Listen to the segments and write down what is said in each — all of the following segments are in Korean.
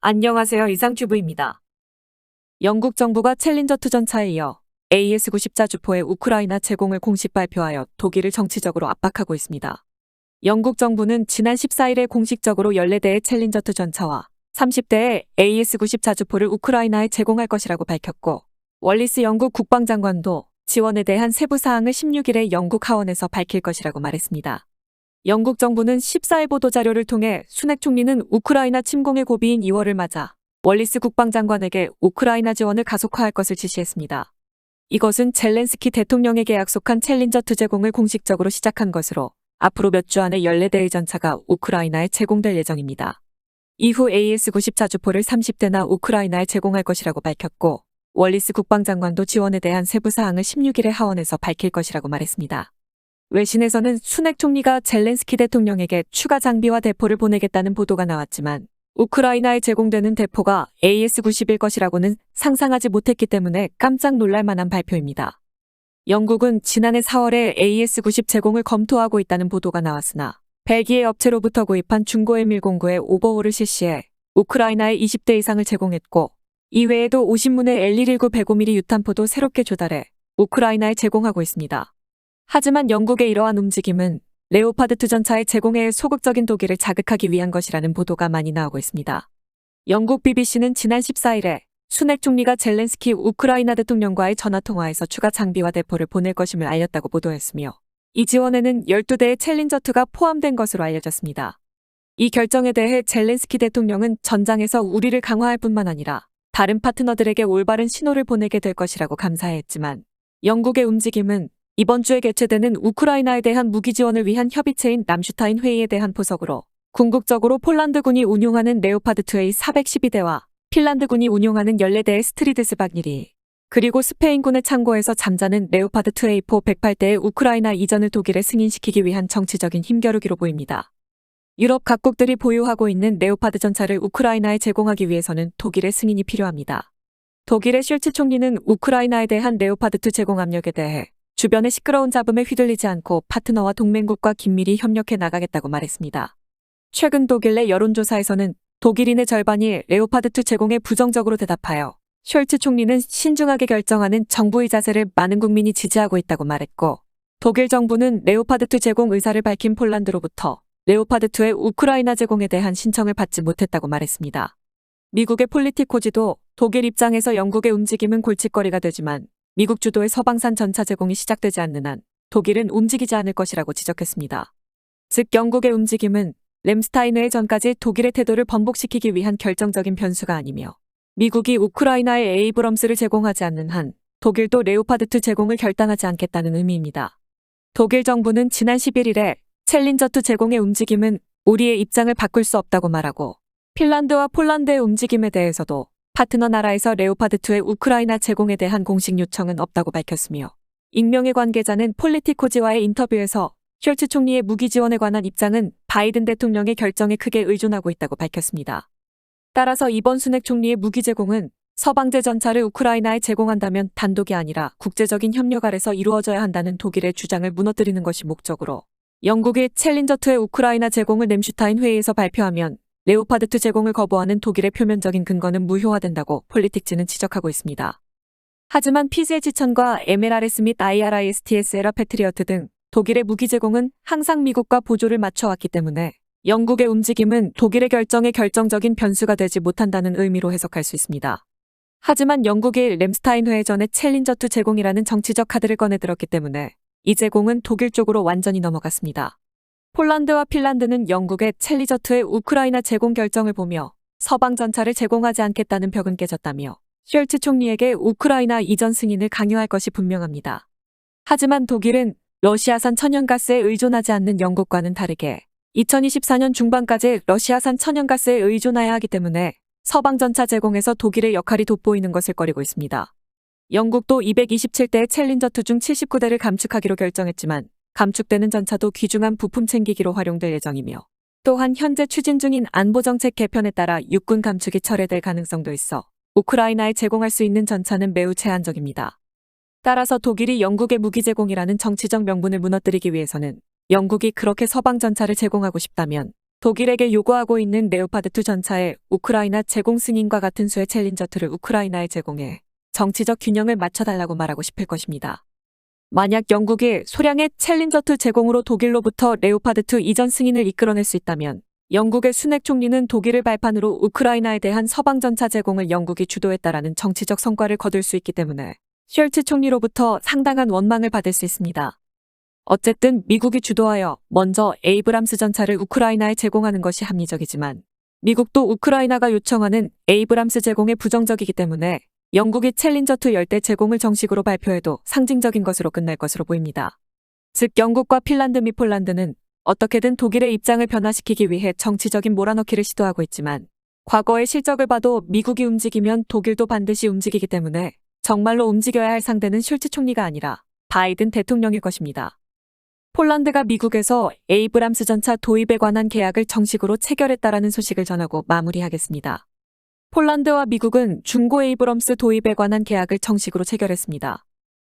안녕하세요. 이상튜브입니다. 영국 정부가 챌린저2 전차에 이어 AS-90 자주포의 우크라이나 제공을 공식 발표하여 독일을 정치적으로 압박하고 있습니다. 영국 정부는 지난 14일에 공식적으로 14대의 챌린저2 전차와 30대의 AS-90 자주포를 우크라이나에 제공할 것이라고 밝혔고, 월리스 영국 국방장관도 지원에 대한 세부 사항을 16일에 영국 하원에서 밝힐 것이라고 말했습니다. 영국 정부는 14일 보도자료를 통해 수낙 총리는 우크라이나 침공의 고비인 2월을 맞아 월리스 국방장관에게 우크라이나 지원을 가속화할 것을 지시했습니다. 이것은 젤렌스키 대통령에게 약속한 챌린저2 제공을 공식적으로 시작한 것으로 앞으로 몇 주 안에 14대의 전차가 우크라이나에 제공될 예정입니다. 이후 AS-90 자주포를 30대나 우크라이나에 제공할 것이라고 밝혔고, 월리스 국방장관도 지원에 대한 세부 사항을 16일에 하원에서 밝힐 것이라고 말했습니다. 외신에서는 수낙 총리가 젤렌스키 대통령에게 추가 장비와 대포를 보내겠다는 보도가 나왔지만, 우크라이나에 제공되는 대포가 AS-90일 것이라고는 상상하지 못했기 때문에 깜짝 놀랄 만한 발표입니다. 영국은 지난해 4월에 AS-90 제공을 검토하고 있다는 보도가 나왔으나, 벨기에 업체로부터 구입한 중고 M109의 오버홀을 실시해 우크라이나에 20대 이상을 제공했고, 이외에도 50문의 L119 105mm 유탄포도 새롭게 조달해 우크라이나에 제공하고 있습니다. 하지만 영국의 이러한 움직임은 레오파드2 전차의 제공에 소극적인 독일을 자극하기 위한 것이라는 보도가 많이 나오고 있습니다. 영국 BBC는 지난 14일에 수낙 총리가 젤렌스키 우크라이나 대통령과의 전화통화에서 추가 장비와 대포를 보낼 것임을 알렸다고 보도했으며, 이 지원에는 12대의 챌린저2가 포함된 것으로 알려졌습니다. 이 결정에 대해 젤렌스키 대통령은 전장에서 우리를 강화할 뿐만 아니라 다른 파트너들에게 올바른 신호를 보내게 될 것이라고 감사했지만, 영국의 움직임은 이번 주에 개최되는 우크라이나에 대한 무기 지원을 위한 협의체인 람슈타인 회의에 대한 포석으로 궁극적으로 폴란드군이 운용하는 레오파드2A 412대와 핀란드군이 운용하는 14대의 스트리드스박 1위, 그리고 스페인군의 창고에서 잠자는 레오파드2A4 108대의 우크라이나 이전을 독일에 승인시키기 위한 정치적인 힘겨루기로 보입니다. 유럽 각국들이 보유하고 있는 레오파드 전차를 우크라이나에 제공하기 위해서는 독일의 승인이 필요합니다. 독일의 숄츠 총리는 우크라이나에 대한 레오파드2 제공 압력에 대해 주변의 시끄러운 잡음에 휘둘리지 않고 파트너와 동맹국과 긴밀히 협력해 나가겠다고 말했습니다. 최근 독일 내 여론조사에서는 독일인의 절반이 레오파드2 제공에 부정적으로 대답하여 숄츠 총리는 신중하게 결정하는 정부의 자세를 많은 국민이 지지하고 있다고 말했고, 독일 정부는 레오파드2 제공 의사를 밝힌 폴란드로부터 레오파드2의 우크라이나 제공에 대한 신청을 받지 못했다고 말했습니다. 미국의 폴리티코지도 독일 입장에서 영국의 움직임은 골칫거리가 되지만 미국 주도의 서방산 전차 제공이 시작되지 않는 한 독일은 움직이지 않을 것이라고 지적했습니다. 즉 영국의 움직임은 램스타인회 전까지 독일의 태도를 번복시키기 위한 결정적인 변수가 아니며, 미국이 우크라이나에 에이브럼스를 제공하지 않는 한 독일도 레오파드2 제공을 결단하지 않겠다는 의미입니다. 독일 정부는 지난 11일에 챌린저2 제공의 움직임은 우리의 입장을 바꿀 수 없다고 말하고, 핀란드와 폴란드의 움직임에 대해서도 파트너 나라에서 레오파드2의 우크라이나 제공에 대한 공식 요청은 없다고 밝혔으며, 익명의 관계자는 폴리티코지와의 인터뷰에서 숄츠 총리의 무기 지원에 관한 입장은 바이든 대통령의 결정에 크게 의존하고 있다고 밝혔습니다. 따라서 이번 수낙 총리의 무기 제공은 서방제 전차를 우크라이나에 제공한다면 단독이 아니라 국제적인 협력 아래서 이루어져야 한다는 독일의 주장을 무너뜨리는 것이 목적으로, 영국이 챌린저2의 우크라이나 제공을 램슈타인 회의에서 발표하면 레오파드2 제공을 거부하는 독일의 표면적인 근거는 무효화된다고 폴리틱지는 지적하고 있습니다. 하지만 PZH-1000과 MLRS 및 IRIS-TS 에라 패트리어트 등 독일의 무기 제공은 항상 미국과 보조를 맞춰왔기 때문에 영국의 움직임은 독일의 결정에 결정적인 변수가 되지 못한다는 의미로 해석할 수 있습니다. 하지만 영국이 램스타인 회의 전에 챌린저2 제공이라는 정치적 카드를 꺼내들었기 때문에 이 제공은 독일 쪽으로 완전히 넘어갔습니다. 폴란드와 핀란드는 영국의 챌린저2의 우크라이나 제공 결정을 보며 서방 전차를 제공하지 않겠다는 벽은 깨졌다며 숄츠 총리에게 우크라이나 이전 승인을 강요할 것이 분명합니다. 하지만 독일은 러시아산 천연가스에 의존하지 않는 영국과는 다르게 2024년 중반까지 러시아산 천연가스에 의존해야 하기 때문에 서방 전차 제공에서 독일의 역할이 돋보이는 것을 꺼리고 있습니다. 영국도 227대의 챌린저2 중 79대를 감축하기로 결정했지만, 감축되는 전차도 귀중한 부품 챙기기로 활용될 예정이며, 또한 현재 추진 중인 안보정책 개편에 따라 육군 감축이 철회될 가능성도 있어 우크라이나에 제공할 수 있는 전차는 매우 제한적입니다. 따라서 독일이 영국의 무기 제공이라는 정치적 명분을 무너뜨리기 위해서는 영국이 그렇게 서방 전차를 제공하고 싶다면 독일에게 요구하고 있는 레오파드2 전차의 우크라이나 제공 승인과 같은 수의 챌린저2를 우크라이나에 제공해 정치적 균형을 맞춰달라고 말하고 싶을 것입니다. 만약 영국이 소량의 챌린저2 제공으로 독일로부터 레오파드2 이전 승인을 이끌어낼 수 있다면 영국의 수넥 총리는 독일을 발판으로 우크라이나에 대한 서방 전차 제공을 영국이 주도했다라는 정치적 성과를 거둘 수 있기 때문에 숄츠 총리로부터 상당한 원망을 받을 수 있습니다. 어쨌든 미국이 주도하여 먼저 에이브람스 전차를 우크라이나에 제공하는 것이 합리적이지만 미국도 우크라이나가 요청하는 에이브람스 제공에 부정적이기 때문에 영국이 챌린저2 열대 제공을 정식으로 발표해도 상징적인 것으로 끝날 것으로 보입니다. 즉 영국과 핀란드 및 폴란드는 어떻게든 독일의 입장을 변화시키기 위해 정치적인 몰아넣기를 시도하고 있지만 과거의 실적을 봐도 미국이 움직이면 독일도 반드시 움직이기 때문에 정말로 움직여야 할 상대는 숄츠 총리가 아니라 바이든 대통령일 것입니다. 폴란드가 미국에서 에이브람스 전차 도입에 관한 계약을 정식으로 체결했다라는 소식을 전하고 마무리하겠습니다. 폴란드와 미국은 중고 에이브럼스 도입에 관한 계약을 정식으로 체결했습니다.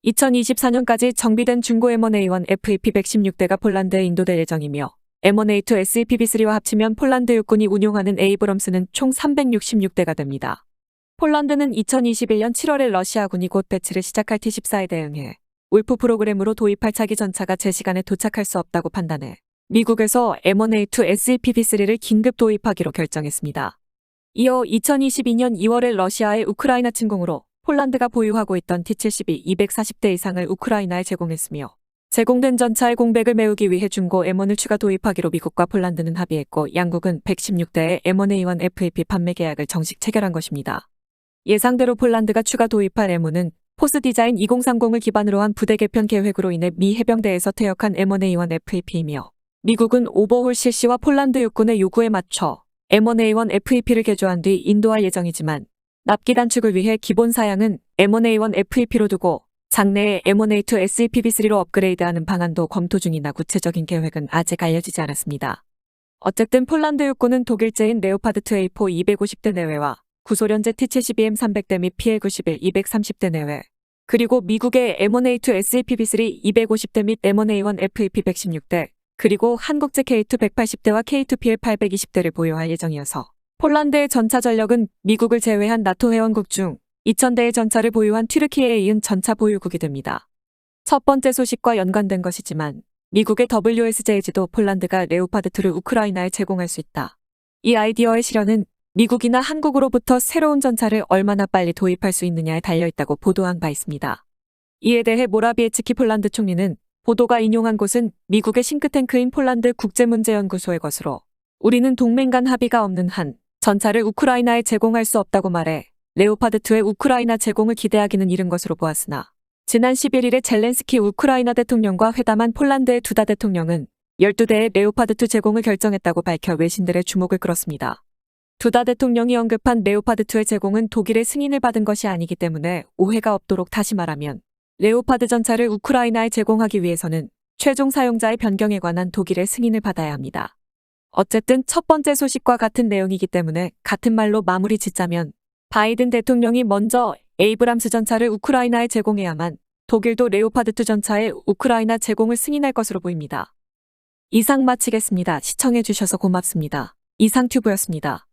2024년까지 정비된 중고 M1A1 FEP-116대가 폴란드에 인도될 예정이며 M1A2 SEPB3와 합치면 폴란드 육군이 운용하는 에이브럼스는 총 366대가 됩니다. 폴란드는 2021년 7월에 러시아군이 곧 배치를 시작할 T-14에 대응해 울프 프로그램으로 도입할 차기 전차가 제 시간에 도착할 수 없다고 판단해 미국에서 M1A2 SEPB3를 긴급 도입하기로 결정했습니다. 이어 2022년 2월에 러시아의 우크라이나 침공으로 폴란드가 보유하고 있던 T-72 240대 이상을 우크라이나에 제공했으며 제공된 전차의 공백을 메우기 위해 중고 M1을 추가 도입하기로 미국과 폴란드는 합의했고 양국은 116대의 M1A1 FAP 판매 계약을 정식 체결한 것입니다. 예상대로 폴란드가 추가 도입할 M1은 포스 디자인 2030을 기반으로 한 부대 개편 계획으로 인해 미 해병대에서 퇴역한 M1A1 FAP이며 미국은 오버홀 실시와 폴란드 육군의 요구에 맞춰 M1A1 FAP를 개조한 뒤 인도할 예정이지만 납기 단축을 위해 기본 사양은 M1A1 FAP로 두고 장내에 M1A2 SEPB3로 업그레이드하는 방안도 검토 중이나 구체적인 계획은 아직 알려지지 않았습니다. 어쨌든 폴란드 육군은 독일제인 레오파드2 A4 250대 내외와 구소련제 T-72M 300대 및 PL-91 230대 내외, 그리고 미국의 M1A2 SEPB3 250대 및 M1A1 FAP 116대, 그리고 한국제 K2 180대와 K2 PL 820대를 보유할 예정이어서 폴란드의 전차 전력은 미국을 제외한 나토 회원국 중 2000대의 전차를 보유한 튀르키예에 이은 전차 보유국이 됩니다. 첫 번째 소식과 연관된 것이지만 미국의 WSJG도 폴란드가 레오파드2를 우크라이나에 제공할 수 있다. 이 아이디어의 실현은 미국이나 한국으로부터 새로운 전차를 얼마나 빨리 도입할 수 있느냐에 달려있다고 보도한 바 있습니다. 이에 대해 모라비에츠키 폴란드 총리는 보도가 인용한 곳은 미국의 싱크탱크인 폴란드 국제문제연구소의 것으로 우리는 동맹 간 합의가 없는 한 전차를 우크라이나에 제공할 수 없다고 말해 레오파드2의 우크라이나 제공을 기대하기는 이른 것으로 보았으나 지난 11일에 젤렌스키 우크라이나 대통령과 회담한 폴란드의 두다 대통령은 12대의 레오파드2 제공을 결정했다고 밝혀 외신들의 주목을 끌었습니다. 두다 대통령이 언급한 레오파드2의 제공은 독일의 승인을 받은 것이 아니기 때문에 오해가 없도록 다시 말하면 레오파드 전차를 우크라이나에 제공하기 위해서는 최종 사용자의 변경에 관한 독일의 승인을 받아야 합니다. 어쨌든 첫 번째 소식과 같은 내용이기 때문에 같은 말로 마무리 짓자면 바이든 대통령이 먼저 에이브람스 전차를 우크라이나에 제공해야만 독일도 레오파드2 전차의 우크라이나 제공을 승인할 것으로 보입니다. 이상 마치겠습니다. 시청해주셔서 고맙습니다. 이상튜브였습니다.